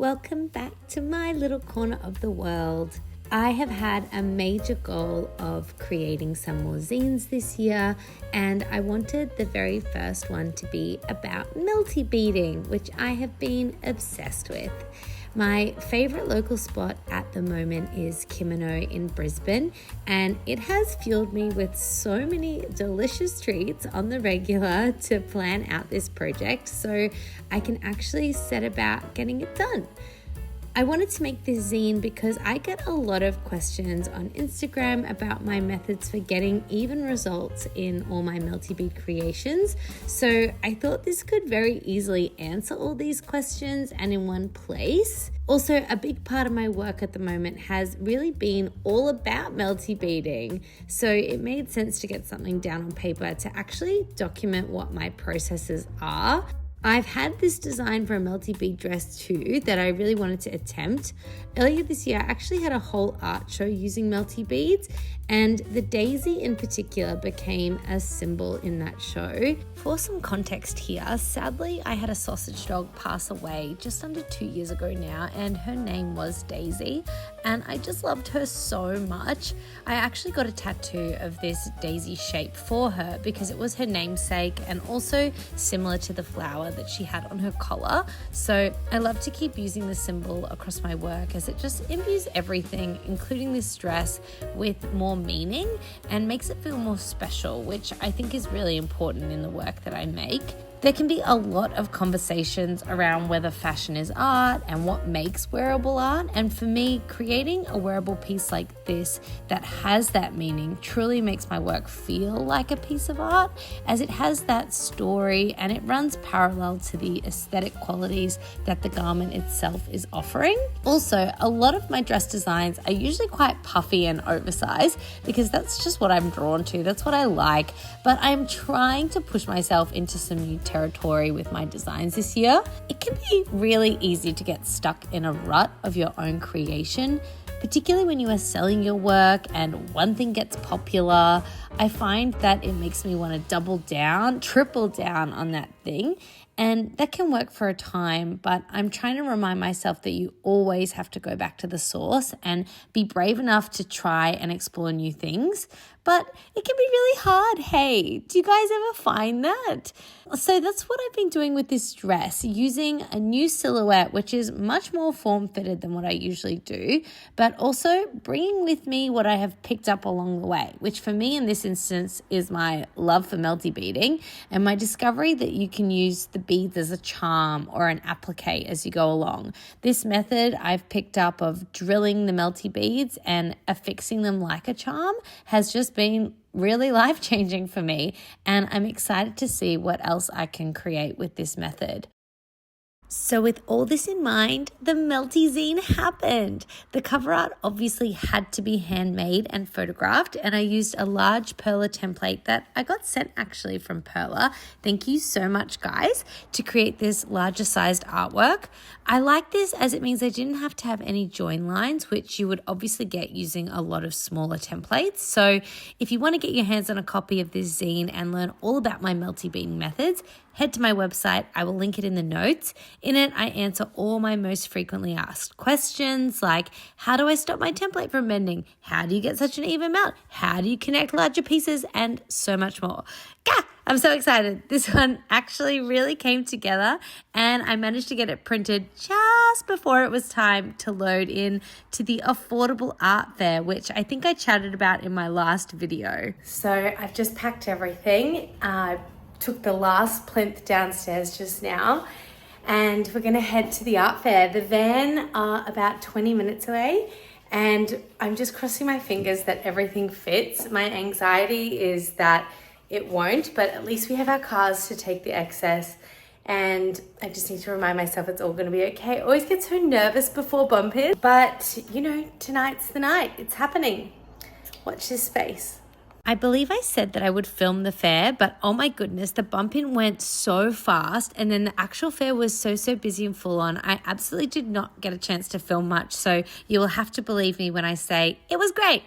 welcome back to my little corner of the world. I have had a major goal of creating some more zines this year, and I wanted the very first one to be about Melty beading, which I have been obsessed with. My favorite local spot at the moment is Kimono in Brisbane, and it has fueled me with so many delicious treats on the regular to plan out this project so I can actually set about getting it done. I wanted to make this zine because I get a lot of questions on Instagram about my methods for getting even results in all my Melty bead creations. So I thought this could very easily answer all these questions and in one place. Also, a big part of my work at the moment has really been all about Melty beading. So it made sense to get something down on paper to actually document what my processes are. I've had this design for a Melty bead dress too that I really wanted to attempt. Earlier this year, I actually had a whole art show using Melty beads, and the daisy in particular became a symbol in that show. For some context here, sadly, I had a sausage dog pass away just under 2 years ago now, and her name was Daisy, and I just loved her so much. I actually got a tattoo of this daisy shape for her because it was her namesake and also similar to the flower that she had on her collar. So I love to keep using the symbol across my work as it just imbues everything, including this dress, with more meaning and makes it feel more special, which I think is really important in the work that I make. There can be a lot of conversations around whether fashion is art and what makes wearable art. And for me, creating a wearable piece like this that has that meaning truly makes my work feel like a piece of art, as it has that story and it runs parallel to the aesthetic qualities that the garment itself is offering. Also, a lot of my dress designs are usually quite puffy and oversized because that's just what I'm drawn to. That's what I like. But I'm trying to push myself into some new territory with my designs this year. It can be really easy to get stuck in a rut of your own creation, particularly when you are selling your work and one thing gets popular. I find that it makes me want to double down, triple down on that thing. And that can work for a time, but I'm trying to remind myself that you always have to go back to the source and be brave enough to try and explore new things. But it can be really hard. Hey, do you guys ever find that? So that's what I've been doing with this dress, using a new silhouette, which is much more form-fitted than what I usually do, but also bringing with me what I have picked up along the way, which for me in this instance is my love for Melty beading and my discovery that you can use the beads as a charm or an applique as you go along. This method I've picked up of drilling the Melty beads and affixing them like a charm has just been really life-changing for me, and I'm excited to see what else I can create with this method. So with all this in mind, the Melty zine happened. The cover art obviously had to be handmade and photographed, and I used a large Perla template that I got sent actually from Perla. Thank you so much, guys, to create this larger sized artwork. I like this as it means I didn't have to have any join lines, which you would obviously get using a lot of smaller templates. So if you want to get your hands on a copy of this zine and learn all about my Melty beading methods, head to my website. I will link it in the notes. In it, I answer all my most frequently asked questions like, how do I stop my template from bending? How do you get such an even mount? How do you connect larger pieces? And so much more. Gah! I'm so excited. This one actually really came together and I managed to get it printed just before it was time to load in to the affordable art fair, which I think I chatted about in my last video. So I've just packed everything. Took the last plinth downstairs just now, and we're gonna head to the art fair. The van are about 20 minutes away, and I'm just crossing my fingers that everything fits. My anxiety is that it won't, but at least we have our cars to take the excess, and I just need to remind myself it's all gonna be okay. I always get so nervous before bumpers, but you know, tonight's the night. It's happening. Watch this space. I believe I said that I would film the fair, but oh my goodness, the bump in went so fast, and then the actual fair was so busy and full on. I absolutely did not get a chance to film much, so you will have to believe me when I say it was great.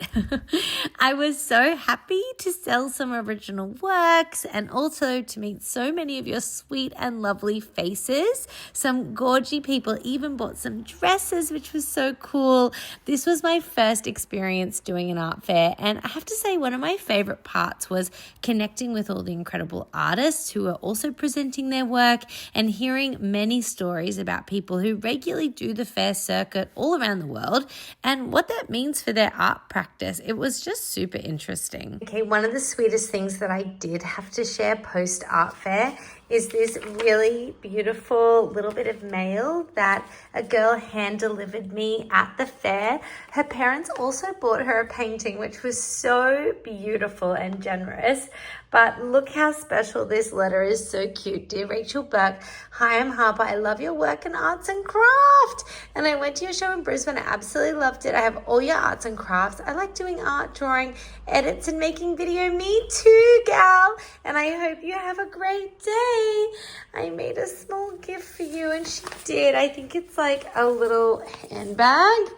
I was so happy to sell some original works and also to meet so many of your sweet and lovely faces. Some gorgy people even bought some dresses, which was so cool. This was my first experience doing an art fair, and I have to say one of my favorite parts was connecting with all the incredible artists who are also presenting their work and hearing many stories about people who regularly do the fair circuit all around the world and what that means for their art practice. It was just super interesting. Okay, one of the sweetest things that I did have to share post art fair is this really beautiful little bit of mail that a girl hand delivered me at the fair. Her parents also bought her a painting, which was so beautiful and generous. But look how special this letter is. So cute. Dear Rachel Burke, hi, I'm Harper. I love your work in arts and craft. And I went to your show in Brisbane. I absolutely loved it. I have all your arts and crafts. I like doing art, drawing, edits, and making video. Me too, gal. And I hope you have a great day. I made a small gift for you, and she did. I think it's like a little handbag.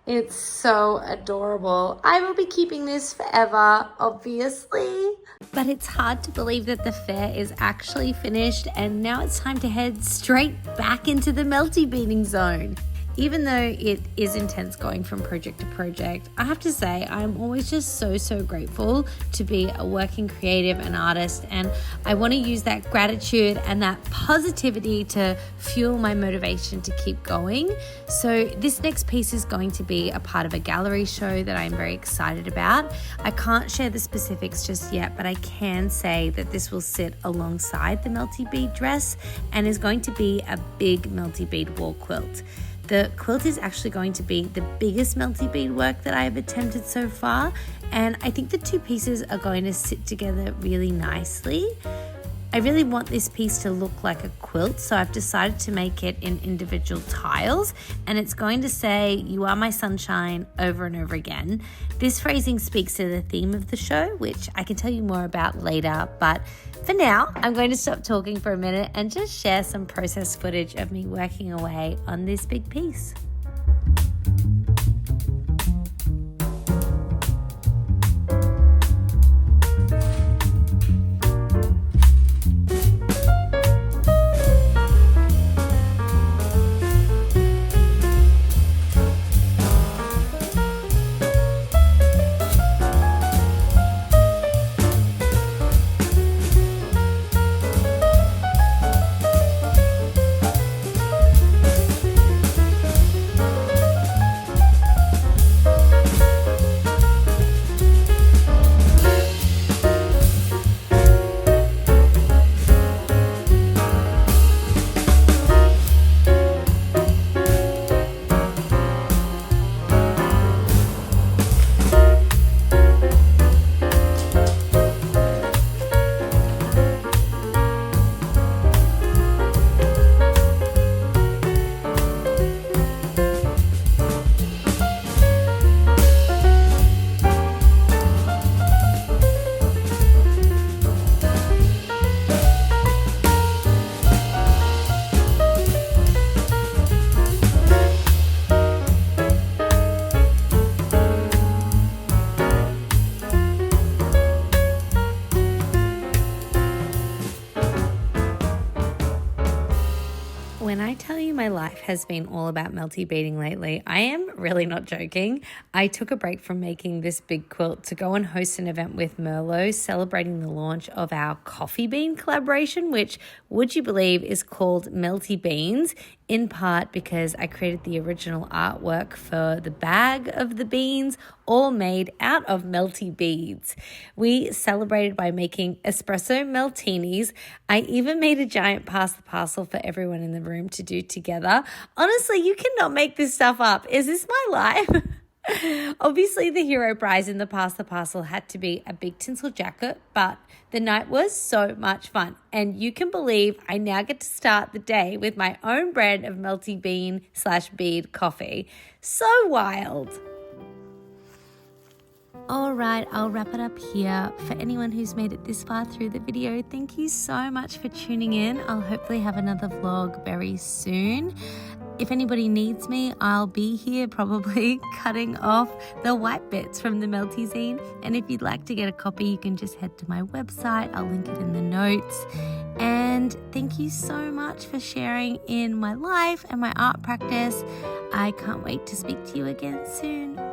It's so adorable. I will be keeping this forever, obviously. But it's hard to believe that the fair is actually finished, and now it's time to head straight back into the Melty beading zone. Even though it is intense going from project to project, I have to say I'm always just so grateful to be a working creative and artist, and I want to use that gratitude and that positivity to fuel my motivation to keep going. So this next piece is going to be a part of a gallery show that I'm very excited about. I can't share the specifics just yet, but I can say that this will sit alongside the Melty bead dress and is going to be a big Melty bead wall quilt. The quilt is actually going to be the biggest Melty bead work that I have attempted so far, and I think the two pieces are going to sit together really nicely. I really want this piece to look like a quilt, so I've decided to make it in individual tiles, and it's going to say, "You are my sunshine," over and over again. This phrasing speaks to the theme of the show, which I can tell you more about later, but for now, I'm going to stop talking for a minute and just share some process footage of me working away on this big piece. When I tell you my life has been all about Melty beading lately, I am really not joking. I took a break from making this big quilt to go and host an event with Merlot celebrating the launch of our coffee bean collaboration, which, would you believe, is called Melty Beans, in part because I created the original artwork for the bag of the beans, all made out of Melty beads. We celebrated by making espresso meltinis. I even made a giant pass the parcel for everyone in the room to do together. Honestly, you cannot make this stuff up. Is this my life? Obviously, the hero prize in the Pass the Parcel had to be a big tinsel jacket, but the night was so much fun. And you can believe I now get to start the day with my own brand of Melty bean/bead coffee. So wild. All right, I'll wrap it up here. For anyone who's made it this far through the video, thank you so much for tuning in. I'll hopefully have another vlog very soon. If anybody needs me, I'll be here probably cutting off the white bits from the Melty zine. And if you'd like to get a copy, you can just head to my website. I'll link it in the notes. And thank you so much for sharing in my life and my art practice. I can't wait to speak to you again soon.